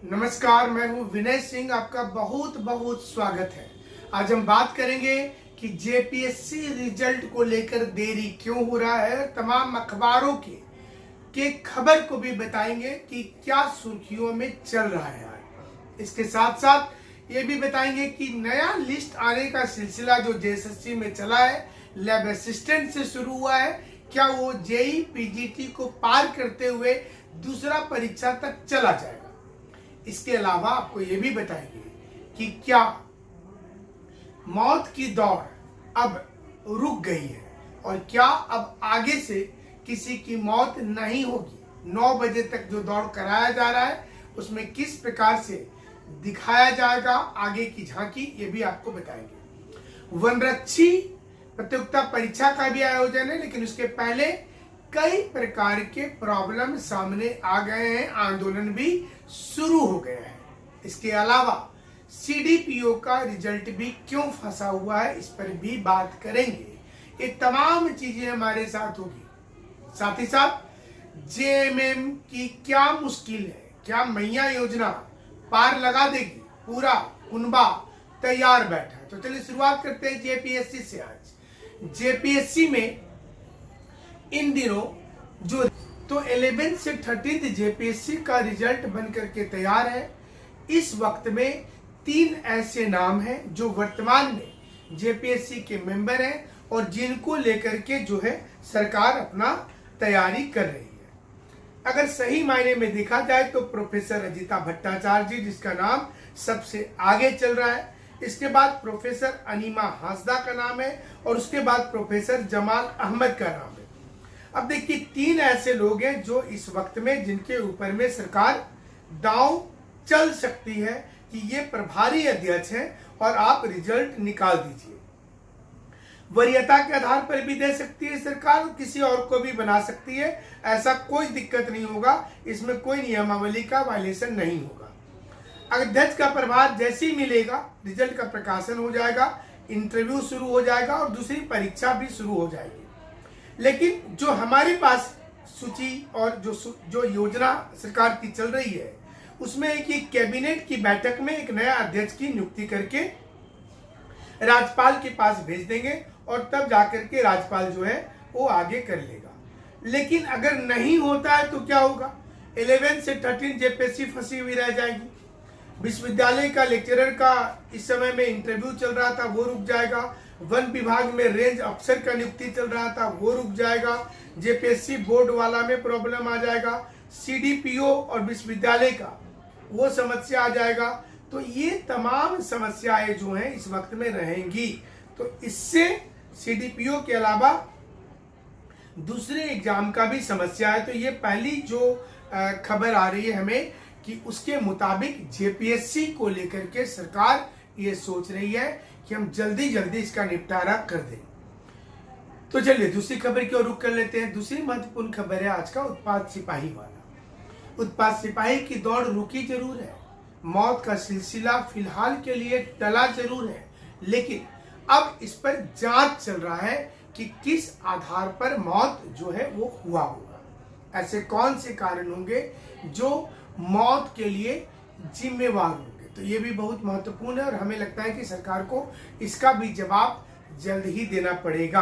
नमस्कार, मैं हूं विनय सिंह। आपका बहुत बहुत स्वागत है। आज हम बात करेंगे कि जेपीएससी रिजल्ट को लेकर देरी क्यों हो रहा है। तमाम अखबारों के खबर को भी बताएंगे कि क्या सुर्खियों में चल रहा है आज। इसके साथ साथ ये भी बताएंगे कि नया लिस्ट आने का सिलसिला जो जेएसएससी में चला है, लैब असिस्टेंट से शुरू हुआ है, क्या वो जेई पीजीटी को पार करते हुए दूसरा परीक्षा तक चला जाएगा। इसके अलावा आपको ये भी बताएंगे कि क्या मौत की दौड़ अब रुक गई है और क्या अब आगे से किसी की मौत नहीं होगी। 9 बजे तक जो दौड़ कराया जा रहा है उसमें किस प्रकार से दिखाया जाएगा आगे की झांकी, ये भी आपको बताएंगे। वनरक्षी प्रतियोगिता परीक्षा का भी आयोजन है, लेकिन उसके पहले कई प्रकार के प्रॉब्लम सामने आ गए हैं, आंदोलन भी शुरू हो गया है। इसके अलावा सीडीपीओ का रिजल्ट भी क्यों फंसा हुआ है, इस पर भी बात करेंगे। ये तमाम चीजें हमारे साथ होगी। साथ ही साथ जेएमएम की क्या मुश्किल है, क्या मैया योजना पार लगा देगी, पूरा कुनबा तैयार बैठा है। तो चलिए शुरुआत करते हैं जेपीएससी से। आज जेपीएससी में इन दिनों जो 11 से 13 जेपीएससी का रिजल्ट बन करके तैयार है। इस वक्त में 3 ऐसे नाम हैं जो वर्तमान में जेपीएससी के मेंबर हैं और जिनको लेकर के जो है सरकार अपना तैयारी कर रही है। अगर सही मायने में देखा जाए तो प्रोफेसर अजिता भट्टाचार्य जी, जिसका नाम सबसे आगे चल रहा है। इसके बाद प्रोफेसर अनीमा हांसदा का नाम है और उसके बाद प्रोफेसर जमाल अहमद का नाम है। अब देखिए, 3 ऐसे लोग हैं जो इस वक्त में जिनके ऊपर में सरकार दांव चल सकती है कि ये प्रभारी अध्यक्ष हैं और आप रिजल्ट निकाल दीजिए। वरीयता के आधार पर भी दे सकती है सरकार, किसी और को भी बना सकती है, ऐसा कोई दिक्कत नहीं होगा। इसमें कोई नियमावली का वायलेशन नहीं होगा। अध्यक्ष का प्रभार जैसे ही मिलेगा, रिजल्ट का प्रकाशन हो जाएगा, इंटरव्यू शुरू हो जाएगा और दूसरी परीक्षा भी शुरू हो जाएगी। लेकिन जो हमारे पास सूची और जो योजना सरकार की चल रही है, उसमें एक कैबिनेट की बैठक में एक नया अध्यक्ष की नियुक्ति करके राज्यपाल के पास भेज देंगे और तब जाकर के राज्यपाल जो है वो आगे कर लेगा। लेकिन अगर नहीं होता है तो क्या होगा? 11 से 13 जेपीएससी फंसी हुई रह जाएगी। विश्वविद्यालय का लेक्चरर का इस समय में इंटरव्यू चल रहा था, वो रुक जाएगा। वन विभाग में रेंज अफसर का नियुक्ति चल रहा था, वो रुक जाएगा। जेपीएससी बोर्ड वाला में प्रॉब्लम आ जाएगा। सीडीपीओ और विश्वविद्यालय का वो समस्या आ जाएगा। तो ये तमाम समस्याएं जो हैं इस वक्त में रहेंगी। तो इससे सीडीपीओ के अलावा दूसरे एग्जाम का भी समस्या है। तो ये पहली जो खबर आ रही है हमें कि उसके मुताबिक जेपीएससी को लेकर के सरकार ये सोच रही है कि हम जल्दी जल्दी इसका निपटारा कर दें। तो चलिए दूसरी खबर की ओर रुख कर लेते हैं। दूसरी महत्वपूर्ण खबर है आज का उत्पाद सिपाही वाला। उत्पाद सिपाही की दौड़ रुकी जरूर है, मौत का सिलसिला फिलहाल के लिए टला जरूर है, लेकिन अब इस पर जांच चल रहा है कि किस आधार पर मौत जो है वो हुआ होगा। ऐसे कौन से कारण होंगे जो मौत के लिए जिम्मेवार होंगे। तो ये भी बहुत महत्वपूर्ण है और हमें लगता है कि सरकार को इसका भी जवाब जल्द ही देना पड़ेगा।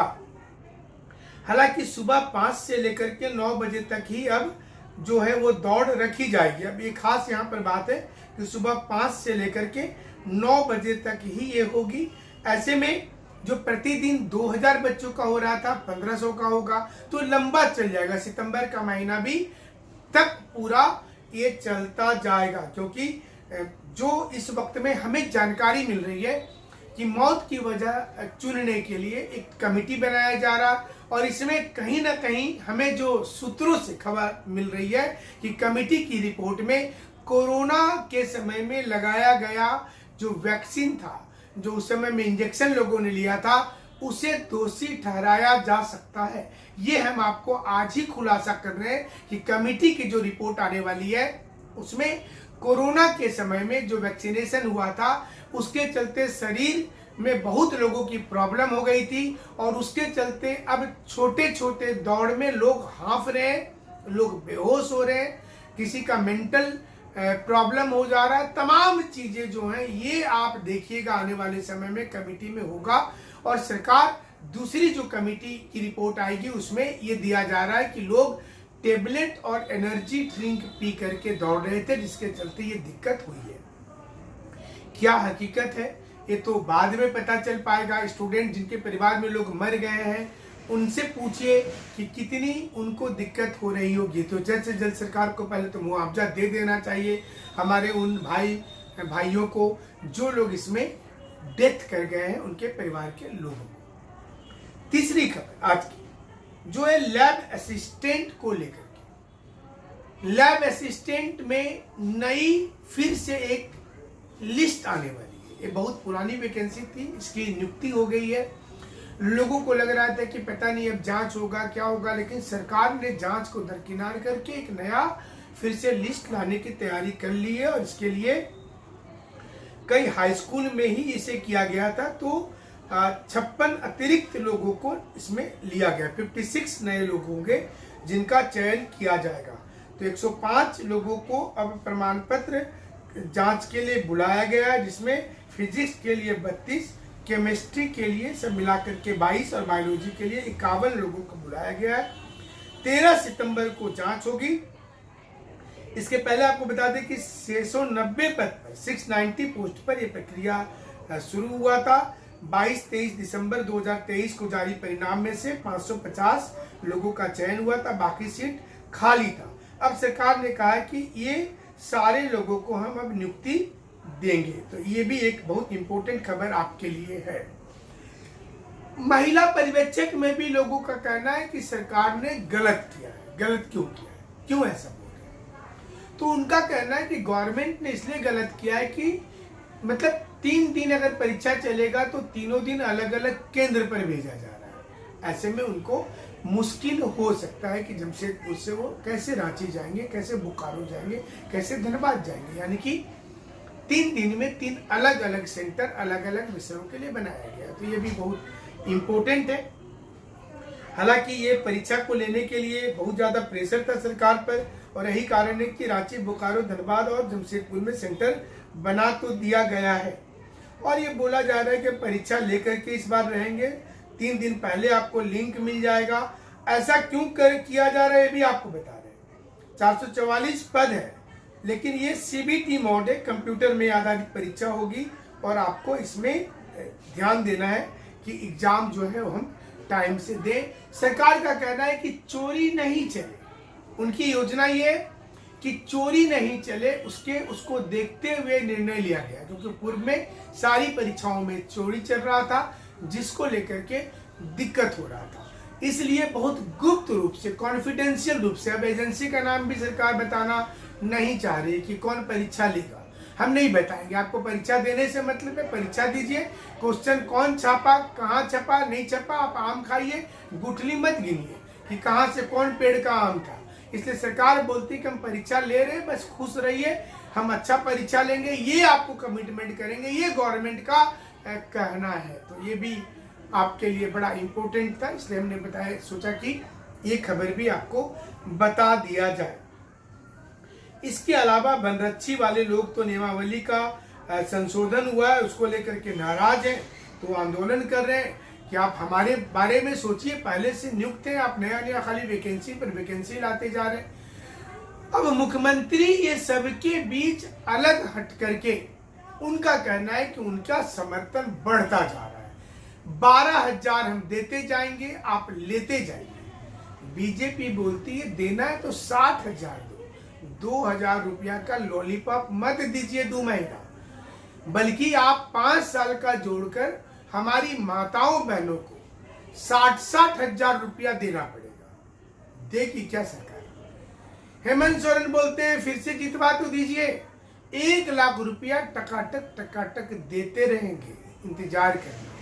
हालांकि सुबह 5 से लेकर के 9 बजे तक ही अब जो है वो दौड़ रखी जाएगी। अब ये खास यहाँ पर बात है कि सुबह 5 से लेकर के 9 बजे तक ही ये होगी। ऐसे में जो प्रतिदिन 2000 बच्चों का हो रहा था 1500 का होगा, तो लंबा चल जाएगा। सितंबर का महीना भी तक पूरा ये चलता जाएगा, क्योंकि जो इस वक्त में हमें जानकारी मिल रही है कि मौत की वजह चुनने के लिए एक कमेटी बनाया जा रहा, और इसमें कहीं ना कहीं हमें जो सूत्रों से खबर मिल रही है कि कमेटी की रिपोर्ट में कोरोना के समय में लगाया गया जो वैक्सीन था, जो उस समय में इंजेक्शन लोगों ने लिया था, उसे दोषी ठहराया जा सकता है। ये हम आपको आज ही खुलासा कर रहे हैं कि कमेटी की जो रिपोर्ट आने वाली है उसमें कोरोना के समय में जो वैक्सीनेशन हुआ था उसके चलते शरीर में बहुत लोगों की प्रॉब्लम हो गई थी, और उसके चलते अब छोटे छोटे दौड़ में लोग हाँफ रहे हैं, लोग बेहोश हो रहे हैं, किसी का मेंटल प्रॉब्लम हो जा रहा है। तमाम चीजें जो हैं ये आप देखिएगा आने वाले समय में कमेटी में होगा। और सरकार दूसरी जो कमेटी की रिपोर्ट आएगी उसमें ये दिया जा रहा है कि लोग टेबलेट और एनर्जी ड्रिंक पी करके दौड़ रहे थे, जिसके चलते ये दिक्कत हुई है। क्या हकीकत है ये तो बाद में पता चल पाएगा। स्टूडेंट जिनके परिवार में लोग मर गए हैं उनसे पूछिए कि कितनी उनको दिक्कत हो रही होगी। तो जल्द से जल्द सरकार को पहले तो मुआवजा दे देना चाहिए हमारे उन भाइयों को जो लोग इसमें डेथ कर गए हैं, उनके परिवार के लोगों को। तीसरी खबर आज की जो है लैब असिस्टेंट को लेकर के। लैब असिस्टेंट में नई फिर से एक लिस्ट आने वाली है। ये बहुत पुरानी वैकेंसी थी, इसकी नियुक्ति हो गई है। लोगों को लग रहा था कि पता नहीं अब जांच होगा क्या होगा, लेकिन सरकार ने जांच को दरकिनार करके एक नया फिर से लिस्ट लाने की तैयारी कर ली है। और इसके लिए कई हाई स्कूल में ही इसे किया गया था। तो 56 अतिरिक्त लोगों को इसमें लिया गया। 56 नए लोग होंगे जिनका चयन किया जाएगा। तो 105 लोगों को अब प्रमाण पत्र जांच के लिए बुलाया गया है, जिसमें फिजिक्स के लिए 32, केमिस्ट्री के लिए सब मिलाकर के 22 और बायोलॉजी के लिए 51 लोगों को बुलाया गया है। 13 सितंबर को जांच होगी। इसके पहले आपको बता दें कि 690 पद पर 690 पोस्ट पर यह प्रक्रिया शुरू हुआ था। 22-23 दिसंबर 2023 को जारी परिणाम में से 550 लोगों का चयन हुआ था, बाकी सीट खाली था। अब सरकार ने कहा है कि ये सारे लोगों को हम अब नियुक्ति देंगे। तो ये भी एक बहुत इंपॉर्टेंट खबर आपके लिए है। महिला पर्यवेक्षक में भी लोगों का कहना है कि सरकार ने गलत किया है। गलत क्यों किया है, क्यों ऐसा बोल रहे हैं? तो उनका कहना है कि गवर्नमेंट ने इसलिए गलत किया है कि मतलब 3 दिन अगर परीक्षा चलेगा तो तीनों दिन अलग अलग केंद्र पर भेजा जा रहा है। ऐसे में उनको मुश्किल हो सकता है कि जमशेदपुर से वो कैसे रांची जाएंगे, कैसे बोकारो जाएंगे, कैसे धनबाद जाएंगे। यानी कि 3 दिन में 3 अलग अलग सेंटर अलग अलग विषयों के लिए बनाया गया। तो ये भी बहुत इम्पोर्टेंट है। हालांकि ये परीक्षा को लेने के लिए बहुत ज्यादा प्रेशर था सरकार पर, और यही कारण है कि रांची, बोकारो, धनबाद और जमशेदपुर में सेंटर बना तो दिया गया है। और ये बोला जा रहा है कि परीक्षा लेकर के इस बार रहेंगे। 3 दिन पहले आपको लिंक मिल जाएगा। ऐसा क्यों किया जा रहा है ये भी आपको बता रहे हैं। 444 पद है, लेकिन ये CBT मोड है, कंप्यूटर में आधारित परीक्षा होगी। और आपको इसमें ध्यान देना है कि एग्जाम जो है वो हम टाइम से दें। सरकार का कहना है कि चोरी नहीं चले। उनकी योजना ये कि चोरी नहीं चले, उसको देखते हुए निर्णय लिया गया, क्योंकि पूर्व में सारी परीक्षाओं में चोरी चल रहा था, जिसको लेकर के दिक्कत हो रहा था। इसलिए बहुत गुप्त रूप से, कॉन्फिडेंशियल रूप से, अब एजेंसी का नाम भी सरकार बताना नहीं चाह रही कि कौन परीक्षा लेगा। हम नहीं बताएंगे आपको, परीक्षा देने से मतलब है परीक्षा दीजिए। क्वेश्चन कौन छापा, कहाँ छपा, नहीं छपा, आप आम खाइए, गुठली मत गिनिए कि कहाँ से कौन पेड़ का आम था। इसलिए सरकार बोलती कि हम परीक्षा ले रहे हैं, बस खुश रहिए, हम अच्छा परीक्षा लेंगे, ये आपको कमिटमेंट करेंगे, ये गवर्नमेंट का कहना है। तो ये भी आपके लिए बड़ा इम्पोर्टेंट था, इसलिए हमने बताया, सोचा कि ये खबर भी आपको बता दिया जाए। इसके अलावा वनरक्षी वाले लोग तो नियमावली का संशोधन हुआ है उसको लेकर के नाराज हैं, तो आंदोलन कर रहे हैं कि आप हमारे बारे में सोचिए। पहले से नियुक्त हैं, आप नया नया खाली वैकेंसी पर वैकेंसी लाते जा रहे हैं। अब मुख्यमंत्री ये सबके बीच अलग हट करके उनका कहना है कि उनका समर्थन बढ़ता जा रहा है। 12,000 हम देते जाएंगे, आप लेते जाएंगे। बीजेपी बोलती है देना है तो 60,000 दो, 2,000 रुपया का लॉलीपॉप मत दीजिए 2 महीना, बल्कि आप 5 साल का जोड़कर हमारी माताओं बहनों को 60,000 रुपया देना पड़ेगा। देखिए क्या सरकार। हेमंत सोरेन बोलते हैं फिर से जितवा तो दीजिए, 1 लाख रुपया टकाटक देते रहेंगे, इंतजार करना।